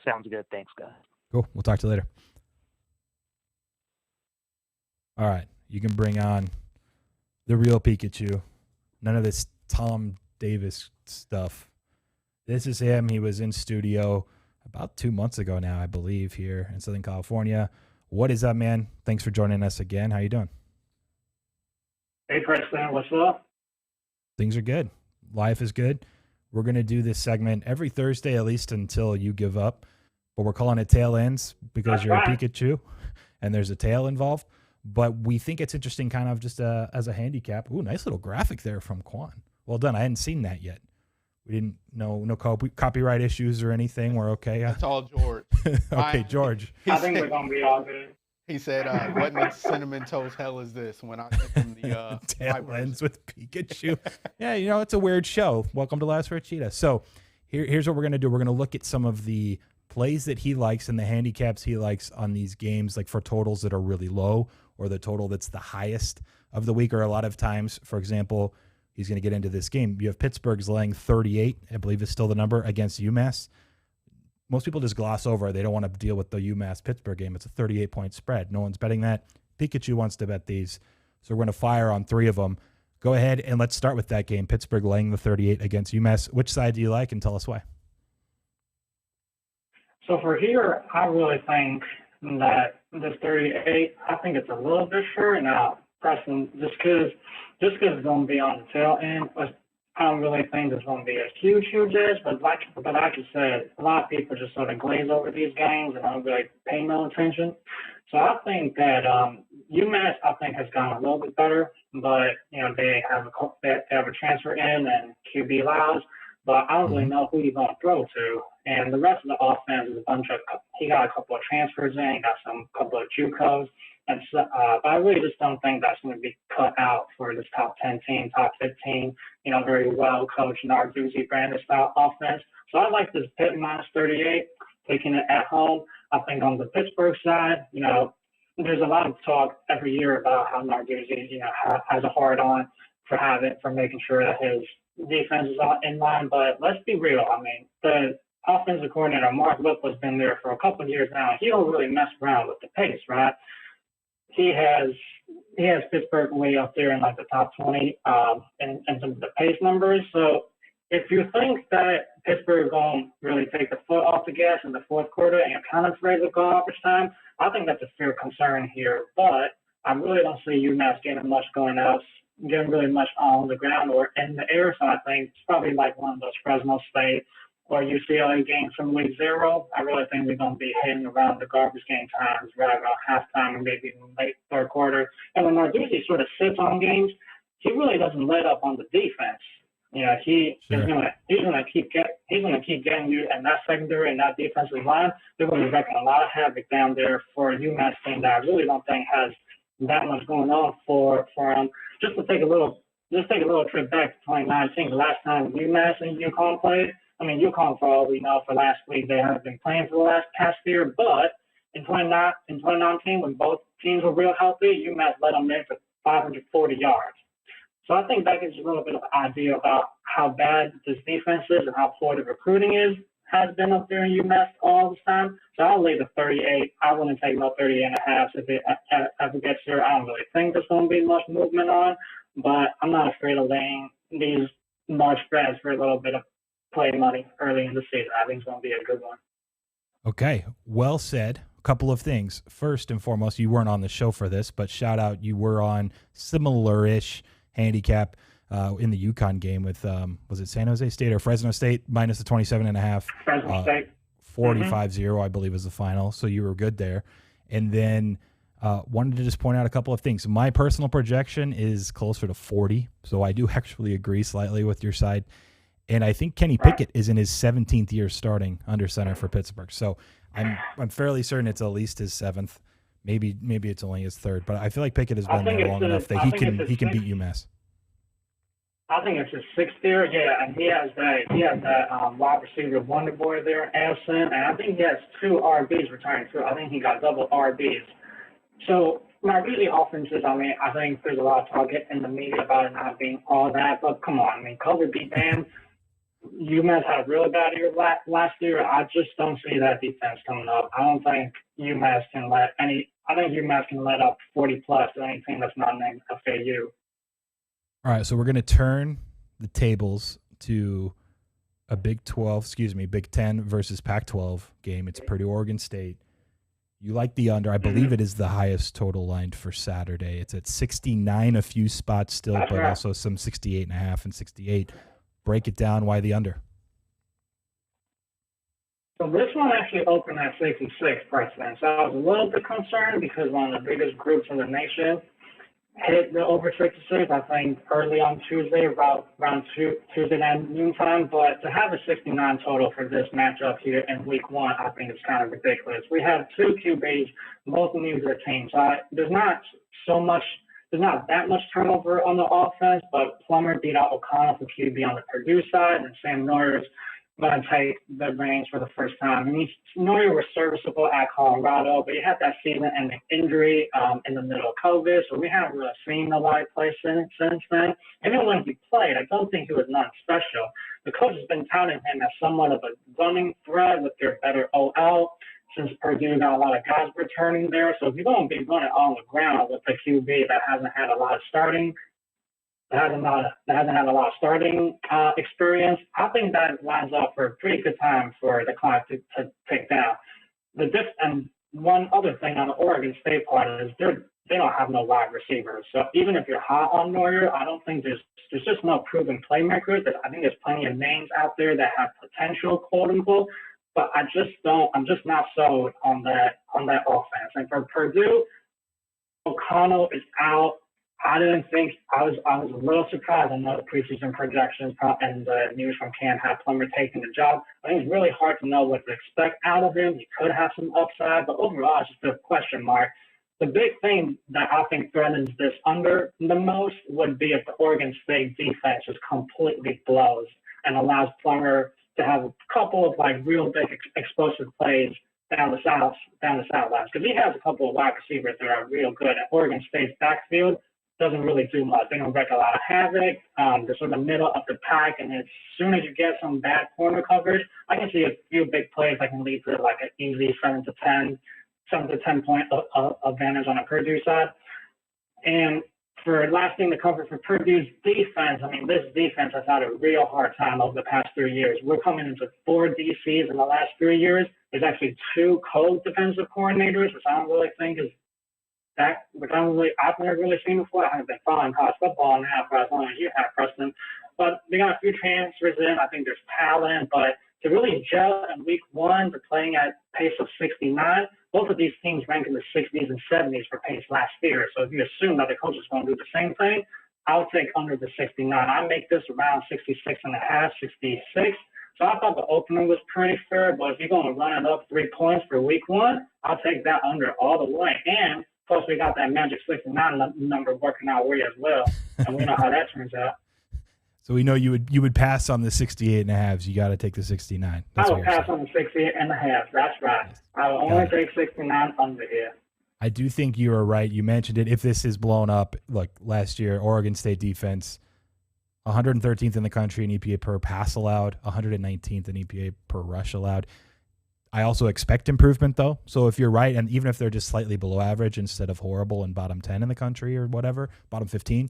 Sounds good. Thanks, guys. Cool. We'll talk to you later. All right. You can bring on the real Pikachu. None of this Tom Davis stuff. This is him. He was in studio about 2 months ago now, I believe, here in Southern California. What is up, man? Thanks for joining us again. How you doing? Hey, Preston. What's up? Things are good. Life is good. We're going to do this segment every Thursday, at least until you give up. But we're calling it Tail Ends because That's you're right. a Pikachu and there's a tail involved. But we think it's interesting kind of just as a handicap. Ooh, nice little graphic there from Qwan. Well done. I hadn't seen that yet. We didn't know no copyright issues or anything. We're okay. It's all George. Okay, George. I think we're going to be all good. He said, what in the cinnamon toast hell is this? When I sent him the Tail Ends with Pikachu. Yeah, it's a weird show. Welcome to Last Word Cheetah. So here's what we're going to do. We're going to look at some of the plays that he likes and the handicaps he likes on these games, like for totals that are really low or the total that's the highest of the week. Or a lot of times, for example, he's going to get into this game. You have Pittsburgh's laying 38, I believe is still the number, against UMass. Most people just gloss over. They don't want to deal with the UMass-Pittsburgh game. It's a 38-point spread. No one's betting that. Pikachu wants to bet these. So we're going to fire on 3 of them. Go ahead, and let's start with that game. Pittsburgh laying the 38 against UMass. Which side do you like, and tell us why? So for here, I really think that this 38, I think it's a little bit short. Now, Preston, just because it's going to be on the tail end, I don't really think there's going to be a huge edge, but like you said, a lot of people just sort of glaze over these games and don't really pay no attention. So I think that UMass, I think, has gotten a little bit better, but they have a transfer in and QB Lyles, but I don't really know who he's going to throw to. And the rest of the offense is he got a couple of transfers in, he got couple of JUCOs. And so, but I really just don't think that's going to be cut out for this top 10 team, top 15, very well coached Narduzzi branded style offense. So I like this Pitt -38, taking it at home. I think on the Pittsburgh side, there's a lot of talk every year about how Narduzzi, has a hard on for making sure that his defense is in line. But let's be real. I mean, the offensive coordinator, Mark Whipple's been there for a couple of years now. He don't really mess around with the pace, right? He has Pittsburgh way up there in like the top 20 in some of the pace numbers. So if you think that Pittsburgh is going to really take the foot off the gas in the fourth quarter and kind of afraid of garbage time, I think that's a fair concern here. But I really don't see UMass getting much getting really much on the ground or in the air. So I think it's probably like one of those Fresno State or UCLA games from week 0. I really think we're going to be hitting around the garbage game times, right around halftime and maybe in late third quarter. And when Narduzzi sort of sits on games, he really doesn't let up on the defense. You know, he's gonna keep getting you and that secondary and that defensive line. They're going to be wrecking a lot of havoc down there for a UMass team that I really don't think has that much going on for them. Just to take a little trip back to 2019, the last time UMass and UConn played. I mean, UConn, for all we know, for last week they haven't been playing for the past year. But in 2019, when both teams were real healthy, UMass led them in for 540 yards. So I think that gives you a little bit of an idea about how bad this defense is and how poor the recruiting has been up there in UMass all this time. So I'll lay the 38. I wouldn't take no 38.5 if it ever gets there. I don't really think there's going to be much movement on, but I'm not afraid of laying these large spreads for a little bit of play money early in the season. I think it's going to be a good one. Okay, well said. A couple of things. First and foremost, you weren't on the show for this, but shout out, you were on similar-ish handicap in the UConn game with was it San Jose State or Fresno State minus the 27.5. Fresno State. 45-0, I believe, was the final. So you were good there. And then wanted to just point out a couple of things. My personal projection is closer to 40. So I do actually agree slightly with your side. And I think Kenny Pickett is in his 17th year starting under center for Pittsburgh. So I'm fairly certain it's at least his 7th. Maybe it's only his 3rd, but I feel like Pickett has been there long enough that he can beat UMass. I think it's his 6th year, yeah, and he has that wide receiver wonder boy there, Anderson, and I think he has 2 RBs returning too. I think he got double RBs. So my really offenses, I mean, I think there's a lot of talk in the media about it not being all that, but come on, I mean, cover beat them. UMass had a really bad year last year. I just don't see that defense coming up. I don't think UMass can let up 40 plus to anything that's not named FAU. All right, so we're going to turn the tables to a Big 10 versus Pac-12 game. It's Purdue, Oregon State. You like the under. I believe it is the highest total line for Saturday. It's at 69, a few spots still, but right. Also some 68.5 and 68. Break it down. Why the under? So this one actually opened at 66 Preston. So I was a little bit concerned because one of the biggest groups in the nation hit the over 66, I think, early on Tuesday, around Tuesday night noontime. But to have a 69 total for this matchup here in week 1, I think it's kind of ridiculous. We have 2 QBs, both new to the team. So there's not that much turnover on the offense, but Plummer beat out O'Connell for QB on the Purdue side, and Sam Neuer's going to take the reins for the first time. I mean, Neuer was serviceable at Colorado, but he had that season-ending injury in the middle of COVID, so we haven't really seen a lot of play since then. Even when he played, I don't think he was nothing special. The coach has been touting him as somewhat of a running threat with their better OL, since Purdue got a lot of guys returning there. So if you're going to be running on the ground with a QB that hasn't had a lot of starting experience, I think that lines up for a pretty good time for the Clyde to take down. And one other thing on the Oregon State part is they don't have no wide receivers. So even if you're hot on Neuer, I don't think there's just no proven playmakers. I think there's plenty of names out there that have potential, quote unquote. But I'm just not sold on that offense. And for Purdue, O'Connell is out. I was a little surprised. I know the preseason projections and the news from Cam had Plummer taking the job. I think it's really hard to know what to expect out of him. He could have some upside, but overall, it's just a question mark. The big thing that I think threatens this under the most would be if the Oregon State defense just completely blows and allows Plummer to have a couple of real big explosive plays down the sidelines, because he has a couple of wide receivers that are real good. At Oregon State's backfield doesn't really do much. They don't wreak a lot of havoc. They're sort of middle of the pack, and as soon as you get some bad corner coverage, I can see a few big plays that can lead to an easy 7 to 10 point advantage on a Purdue side. And for last thing to cover for Purdue's defense, I mean, this defense has had a real hard time over the past 3 years. We're coming into 4 DCs in the last 3 years. There's actually 2 co-defensive coordinators, which I don't really think is that, I've never really seen before. I haven't been following college football now for as long as you have, Preston. But they got a few transfers in. I think there's talent, but to really gel in week 1, they're playing at pace of 69. Both of these teams rank in the 60s and 70s for pace last year. So if you assume that the coach is going to do the same thing, I'll take under the 69. I make this around 66.5, 66. So I thought the opening was pretty fair, but if you're going to run it up 3 points for week 1, I'll take that under all the way. And plus we got that magic 69 number working our way as well. And we know how that turns out. So we know you would pass on the 68.5. You got to take the 69. I would pass on the 68.5. That's right. I will only take 69 under here. I do think you are right. You mentioned it. If this is blown up, look, last year, Oregon State defense, 113th in the country in EPA per pass allowed, 119th in EPA per rush allowed. I also expect improvement, though. So if you're right, and even if they're just slightly below average instead of horrible and bottom 10 in the country or whatever, bottom 15,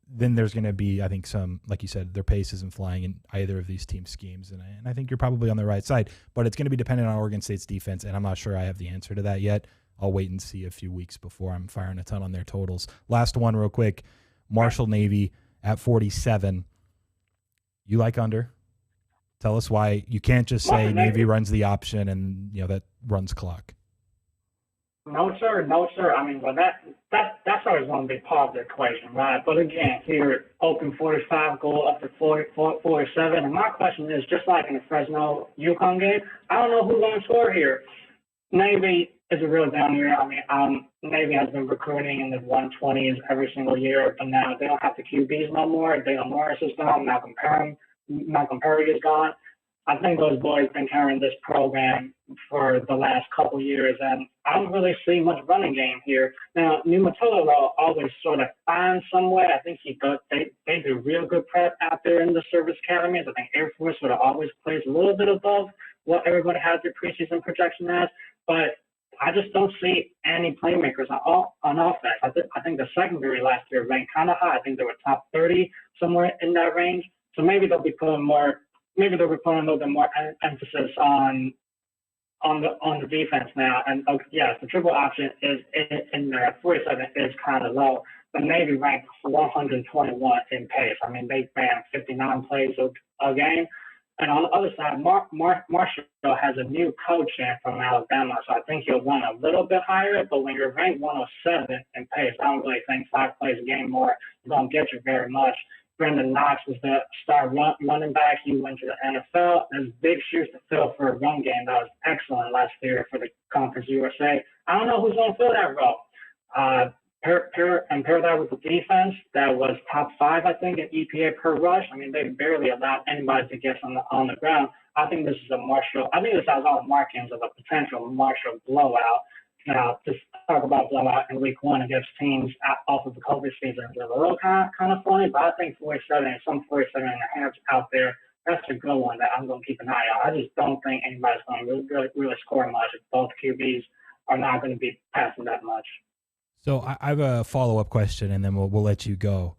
then there's going to be, I think, some, like you said, their pace isn't flying in either of these team schemes. And I think you're probably on the right side. But it's going to be dependent on Oregon State's defense, and I'm not sure I have the answer to that yet. I'll wait and see a few weeks before I'm firing a ton on their totals. Last one real quick, Marshall Navy at 47. You like under? Tell us why. You can't just say Navy runs the option and that runs clock. No, sir. No, sir. I mean, well, that's always going to be part of the equation, right? But again, here, open 45, go up to 47. And my question is, just like in the Fresno UConn game, I don't know who's going to score here. Navy is a real down year. I mean, Navy has been recruiting in the 120s every single year, but now they don't have the QBs no more. Dalen Morris is gone. Malcolm Perry is gone. I think those boys have been carrying this program for the last couple years, and I don't really see much running game here. Now, Numatolo always sort of finds some way. I think they do real good prep out there in the service academies. I think Air Force sort of always plays a little bit above what everybody has their preseason projection as, but I just don't see any playmakers on offense. I think the secondary last year ranked kind of high. I think they were top 30, somewhere in that range. So maybe they'll be putting a little bit more emphasis on the defense now. And yes, the triple option is in there at 47 is kind of low, but Navy ranked 121 in pace. I mean, they ran 59 plays a game. And on the other side, Marshall has a new coach in from Alabama, so I think he'll run a little bit higher. But when you're ranked 107 in pace, I don't really think 5 plays a game more is going to get you very much. Brendan Knox was the star running back. He went to the NFL. There's big shoes to fill for a run game that was excellent last year for the Conference USA. I don't know who's going to fill that role. Pair that with the defense that was top 5, I think, in EPA per rush. I mean, they barely allowed anybody to get on the ground. I think this is I think this has all the markings of a potential Marshall blowout. Now, to talk about blowout in week 1 against teams off of the COVID season is a little kind of funny, but I think 47 and some 47.5 out there, that's a good one that I'm going to keep an eye on. I just don't think anybody's going to really score much if both QBs are not going to be passing that much. So I have a follow-up question, and then we'll let you go.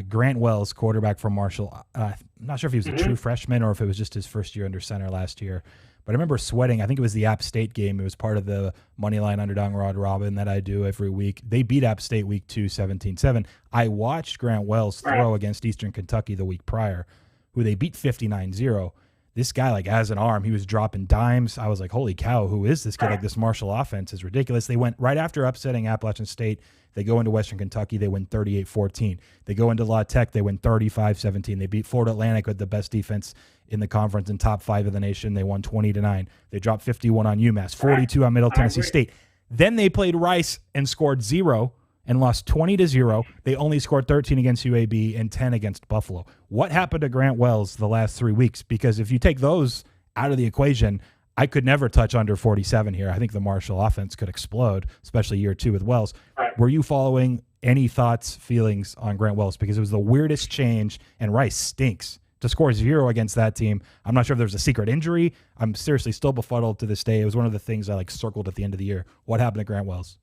Grant Wells, quarterback from Marshall. I'm not sure if he was a true freshman or if it was just his first year under center last year. But I remember sweating. I think it was the App State game. It was part of the Moneyline Underdog Rod Robin that I do every week. They beat App State week 2, 17-7. I watched Grant Wells throw against Eastern Kentucky the week prior, who they beat 59-0. This guy, has an arm. He was dropping dimes. I was like, holy cow, who is this kid? This Marshall offense is ridiculous. They went right after upsetting Appalachian State. They go into Western Kentucky. They win 38-14. They go into La Tech. They win 35-17. They beat Florida Atlantic with the best defense in the conference and top 5 of the nation. They won 20-9. They dropped 51 on UMass, 42 on Middle Tennessee State. Then they played Rice and scored 0 and lost 20-0. They only scored 13 against UAB and 10 against Buffalo. What happened to Grant Wells the last 3 weeks? Because if you take those out of the equation, I could never touch under 47 here. I think the Marshall offense could explode, especially year 2 with Wells. Were you following any thoughts, feelings on Grant Wells? Because it was the weirdest change, and Rice stinks. To score 0 against that team, I'm not sure if there's a secret injury. I'm seriously still befuddled to this day. It was one of the things I circled at the end of the year. What happened to Grant Wells?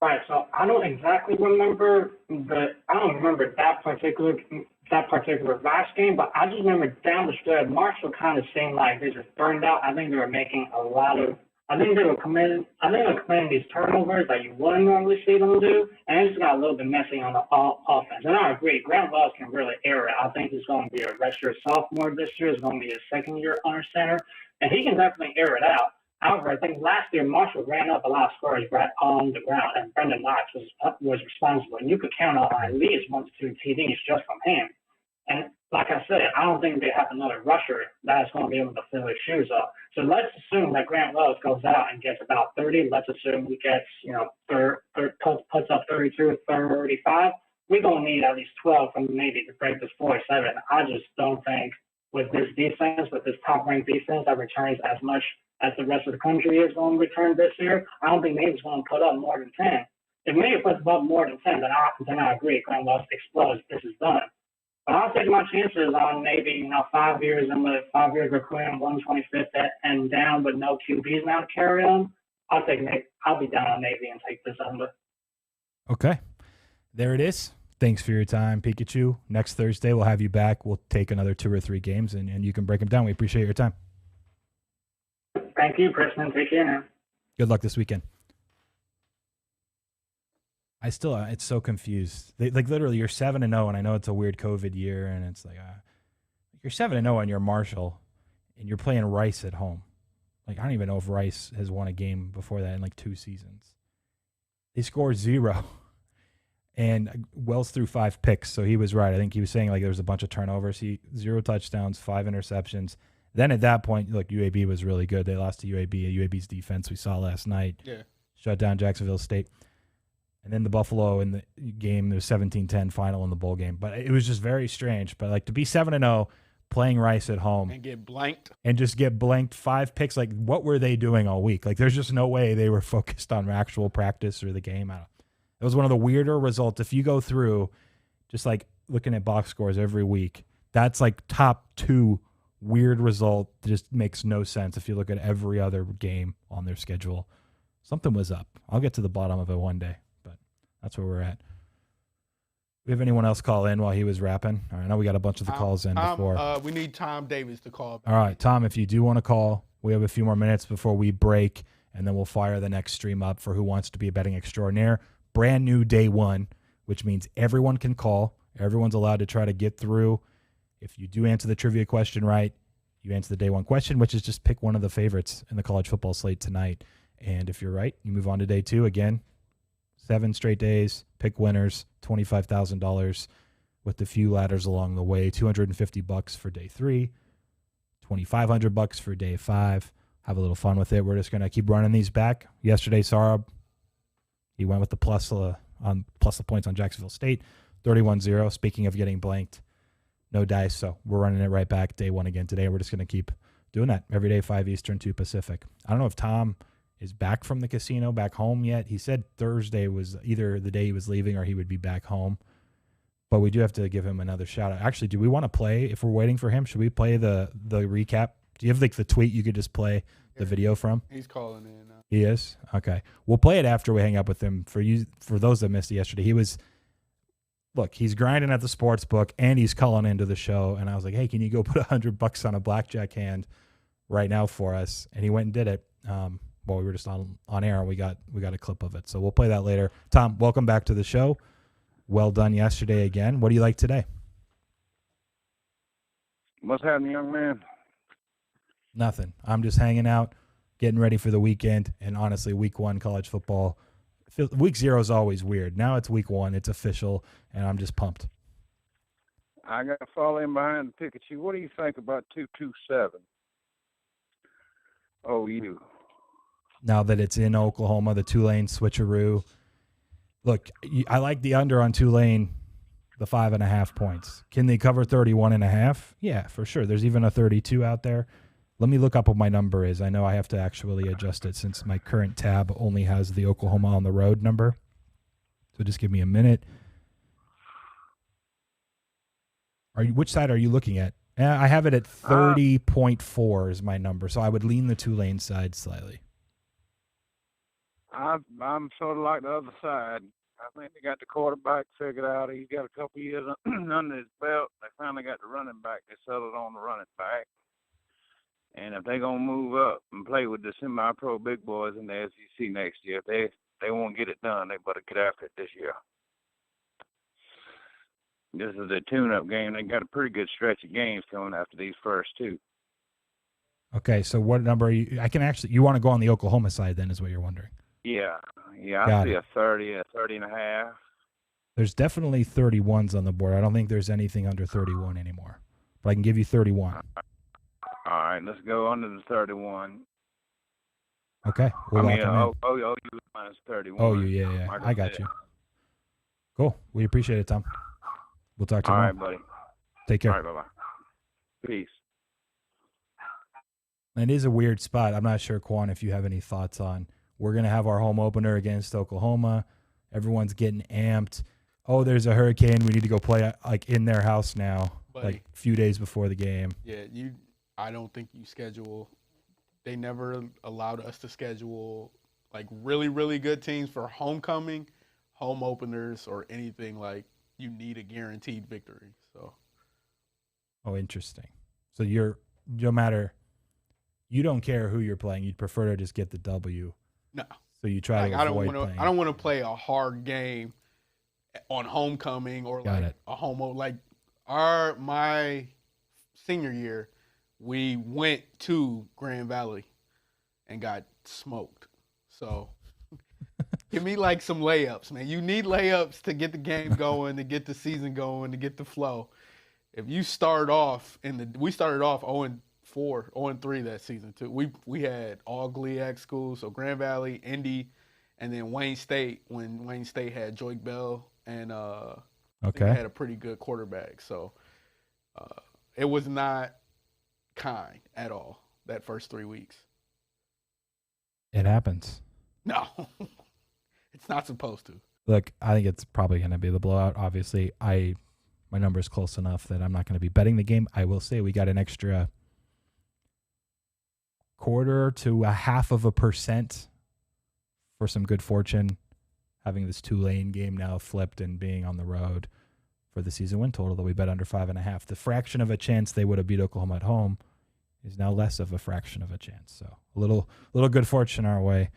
Right, so I don't exactly remember that particular last game, but I just remember down the stretch, Marshall kind of seemed like they just burned out. I think they were making they were committing these turnovers that you wouldn't normally see them do, and it just got a little bit messy on the offense. And I agree, Grant Wells can really air it. I think he's going to be a redshirt sophomore this year. It's going to be his second year under center, and he can definitely air it out. However, I think last year Marshall ran up a lot of scores right on the ground, and Brendan Knox was responsible. And you could count on at least 1 to 2 TDs just from him. And like I said, I don't think they have another rusher that's going to be able to fill his shoes up. So let's assume that Grant Wells goes out and gets about 30. Let's assume he gets, puts up 32, 35. We're going to need at least 12 from maybe to break this 47. I just don't think with this defense, with this top-ranked defense that returns as much as the rest of the country is going to return this year, I don't think Navy's going to put up more than 10. If Navy puts up more than 10, then I agree. Grant Wells explodes. This is done. But I'll take my chances on maybe 5 years recruiting 125th and down with no QBs now to carry on. I'll be down on Navy and take this under. Okay, there it is. Thanks for your time, Pikachu. Next Thursday we'll have you back. We'll take another 2 or 3 games and you can break them down. We appreciate your time. Thank you, Preston. Take care now. Good luck this weekend. It's so confused. Literally, you're 7-0, and I know it's a weird COVID year, and it's like, you're 7-0 and you're Marshall, and you're playing Rice at home. I don't even know if Rice has won a game before that in 2 seasons. They scored 0, and Wells threw 5 picks, so he was right. I think he was saying there was a bunch of turnovers. 0 touchdowns, 5 interceptions. Then at that point, UAB was really good. They lost to UAB. UAB's defense we saw last night. Yeah. Shut down Jacksonville State. And then the Buffalo in the game, there was 17-10 final in the bowl game. But it was just very strange. But to be 7-0, playing Rice at home. And get blanked. And just get blanked 5 picks. What were they doing all week? There's just no way they were focused on actual practice or the game. It was one of the weirder results. If you go through just looking at box scores every week, that's top 2 weird result. Just makes no sense if you look at every other game on their schedule. Something was up. I'll get to the bottom of it one day, but that's where we're at. We have anyone else call in while he was rapping? All right, I know we got a bunch of the calls in before. We need Tom Davis to call. All right, Tom, if you do want to call, we have a few more minutes before we break, and then we'll fire the next stream up for Who Wants to Be a Betting Extraordinaire. Brand new day 1, which means everyone can call. Everyone's allowed to try to get through. If you do answer the trivia question right, you answer the day 1 question, which is just pick one of the favorites in the college football slate tonight. And if you're right, you move on to day 2 again. 7 straight days, pick winners, $25,000 with a few ladders along the way. $250 for day 3, $2,500 for day 5. Have a little fun with it. We're just gonna keep running these back. Yesterday, Sarab, he went with the plus the points on Jacksonville State, 31-0. Speaking of getting blanked, no dice, so we're running it right back day 1 again today. We're just gonna keep doing that every day, 5 Eastern, 2 Pacific. I don't know if Tom is back from the casino, back home yet. He said Thursday was either the day he was leaving or he would be back home. But we do have to give him another shout out. Actually, do we want to play, if we're waiting for him, should we play the recap? Do you have the tweet you could just play the video from? He's calling in now. He is? Okay. We'll play it after we hang up with him. For those that missed it yesterday, he's grinding at the sports book and he's calling into the show. And I was like, hey, can you go put $100 on a blackjack hand right now for us? And he went and did it. Well, we were just on air, and we got a clip of it. So we'll play that later. Tom, welcome back to the show. Well done yesterday again. What do you like today? What's happening, young man? Nothing. I'm just hanging out, getting ready for the weekend. And honestly, week 1 college football, week 0 is always weird. Now it's week 1. It's official, and I'm just pumped. I got to fall in behind the Pikachu. What do you think about 227? OU. Now that it's in Oklahoma, the Tulane switcheroo. Look, I like the under on Tulane, the 5.5 points. Can they cover 31.5? Yeah, for sure. There's even a 32 out there. Let me look up what my number is. I know I have to actually adjust it since my current tab only has the Oklahoma on the road number. So just give me a minute. Which side are you looking at? I have it at 30.4 is my number, so I would lean the Tulane side slightly. I'm sort of like the other side. I think they got the quarterback figured out. He's got a couple years under his belt. They finally got the running back. They settled on the running back. And if they're going to move up and play with the semi-pro big boys in the SEC next year, if they won't get it done, they better get after it this year. This is a tune-up game. They got a pretty good stretch of games coming after these first two. Okay, so what number are you? You want to go on the Oklahoma side then, is what you're wondering. Yeah, I see a 30, a 30 and a half. There's definitely 31s on the board. I don't think there's anything under 31 anymore. But I can give you 31. All right, let's go under the 31. Okay, we'll lock them in. OU minus 31. Oh, yeah. I got you. Cool. We appreciate it, Tom. We'll talk to you tomorrow. All right, buddy. Take care. All right, bye-bye. Peace. It is a weird spot. I'm not sure, Qwan, if you have any thoughts on. We're going to have our home opener against Oklahoma. Everyone's getting amped. Oh, there's a hurricane. We need to go play like in their house now, like a few days before the game. Yeah, I don't think you schedule. They never allowed us to schedule like really, really good teams for homecoming, home openers, or anything like you need a guaranteed victory. So. Oh, interesting. So no matter, you don't care who you're playing. You'd prefer to just get the W. No. So you try to avoid playing. I don't want to play a hard game on homecoming or like a home like my senior year. We went to Grand Valley and got smoked. So give me like some layups, man. You need layups to get the game going, to get the season going, to get the flow. If you start off we started off 0-4, 0-3 that season too. We had all GLIAC schools, so Grand Valley, Indy, and then Wayne State when Wayne State had Joyke Bell and they had a pretty good quarterback. So it was not kind at all that first 3 weeks. It happens. No, it's not supposed to. Look, I think it's probably going to be the blowout. Obviously, my number is close enough that I'm not going to be betting the game. I will say we got an extra 1/4 to 0.5% for some good fortune, having this Tulane game now flipped and being on the road for the season win total that we bet under 5.5. The fraction of a chance they would have beat Oklahoma at home is now less of a fraction of a chance. So a little good fortune our way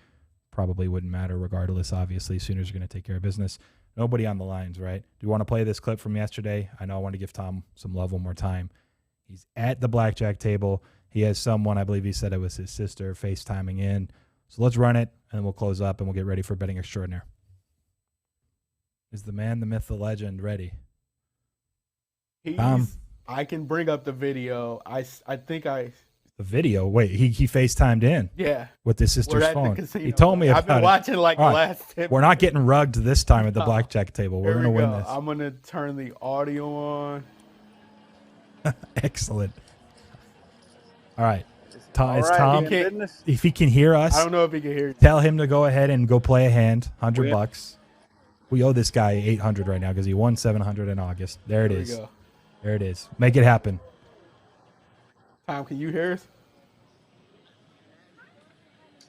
probably wouldn't matter regardless. Obviously, Sooners are going to take care of business. Nobody on the lines, right? Do you want to play this clip from yesterday? I know I want to give Tom some love one more time. He's at the blackjack table. He has someone, I believe he said it was his sister, FaceTiming in. So let's run it, and then we'll close up, and we'll get ready for betting extraordinaire. Is the man, the myth, the legend ready? I can bring up the video. I think the video? Wait, he FaceTimed in? Yeah. With his sister's phone. Casino. He told me about it. I've been watching the last 10 We're not getting rugged this time at the blackjack table. We're going to win this. I'm going to turn the audio on. Excellent. All right. Tom, if he can hear us, I don't know if he can hear you. Tell him to go ahead and go play a hand, $100. We owe this guy $800 right now because he won $700 in August. There it is. Go. There it is. Make it happen. Tom, can you hear us?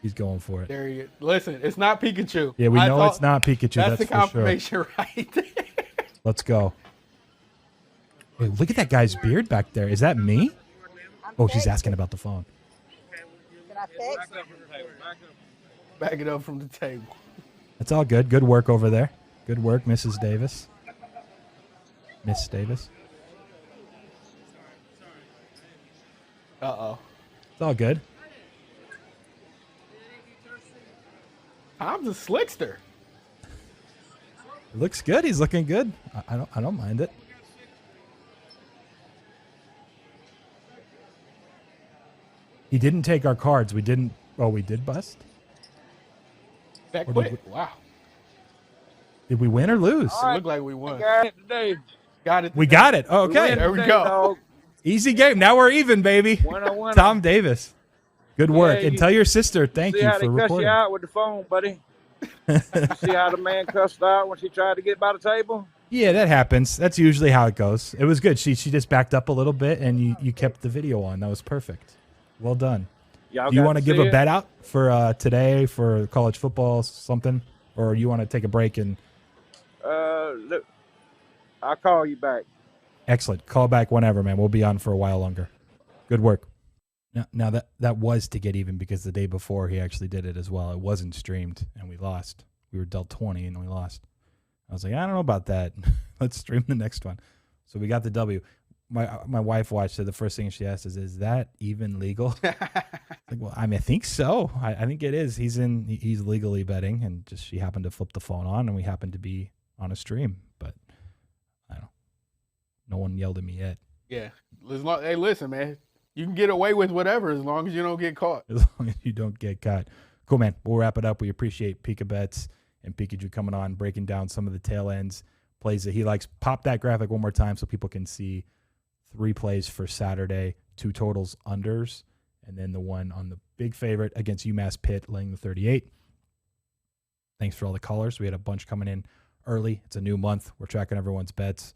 He's going for it. There he is. Listen, it's not Pikachu. Yeah, we know it's not Pikachu. That's the confirmation right there. Let's go. Hey, look at that guy's beard back there. Is that me? Oh, she's asking about the phone. Back it up from the table. That's all good. Good work over there. Good work, Mrs. Davis. Miss Davis. Uh-oh. It's all good. Tom's a slickster. It looks good. He's looking good. I don't mind it. He didn't take our cards. We didn't. Oh, we did bust? That quick. Wow. Did we win or lose? It looked like we won. Got it today. Got it. We got it. Okay. There we go. Dog. Easy game. Now we're even, baby. Winner. Tom Davis. Good work. Yeah, and tell your sister thank you for recording. See how they cuss you out with the phone, buddy? See how the man cussed out when she tried to get by the table? Yeah, that happens. That's usually how it goes. It was good. She just backed up a little bit, and you kept the video on. That was perfect. Well done. Do you want to give a bet out for today for college football, something? Or you want to take a break and Look, I'll call you back. Excellent. Call back whenever, man. We'll be on for a while longer. Good work. Now that was to get even because the day before he actually did it as well. It wasn't streamed and we lost. We were dealt 20 and we lost. I was like, I don't know about that. Let's stream the next one. So we got the W. My wife watched it. The first thing she asked is that even legal? Like, well, I think so. I think it is. He's legally betting, and just she happened to flip the phone on, and we happened to be on a stream. But I don't know. No one yelled at me yet. Yeah. Hey, listen, man. You can get away with whatever as long as you don't get caught. As long as you don't get caught. Cool, man. We'll wrap it up. We appreciate Pikabets and Pikachu coming on, breaking down some of the tail ends, plays that he likes. Pop that graphic one more time so people can see 3 plays for Saturday, 2 totals unders, and then the one on the big favorite against UMass Pitt laying the 38. Thanks for all the callers. We had a bunch coming in early. It's a new month. We're tracking everyone's bets.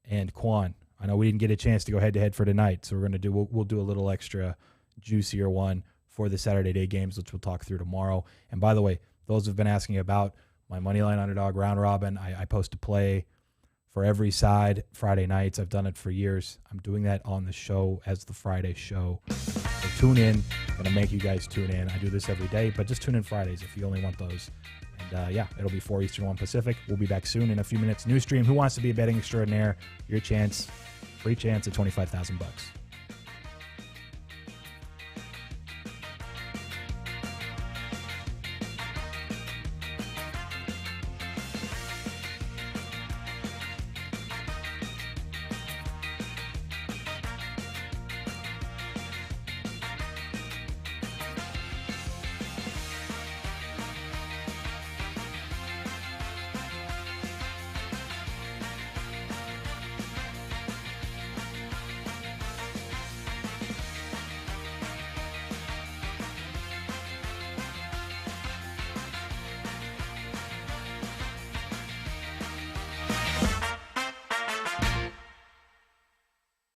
And Qwan, I know we didn't get a chance to go head-to-head for tonight, so we'll do a little extra juicier one for the Saturday day games, which we'll talk through tomorrow. And by the way, those who've been asking about my Moneyline Underdog round robin, I post a play for every side Friday nights. I've done it for years. I'm doing that on the show as the Friday show. So tune in. I'm going to make you guys tune in. I do this every day, but just tune in Fridays if you only want those. And yeah, it'll be 4 Eastern, 1 Pacific. We'll be back soon in a few minutes. New stream. Who wants to be a betting extraordinaire? Your chance. Free chance at $25,000.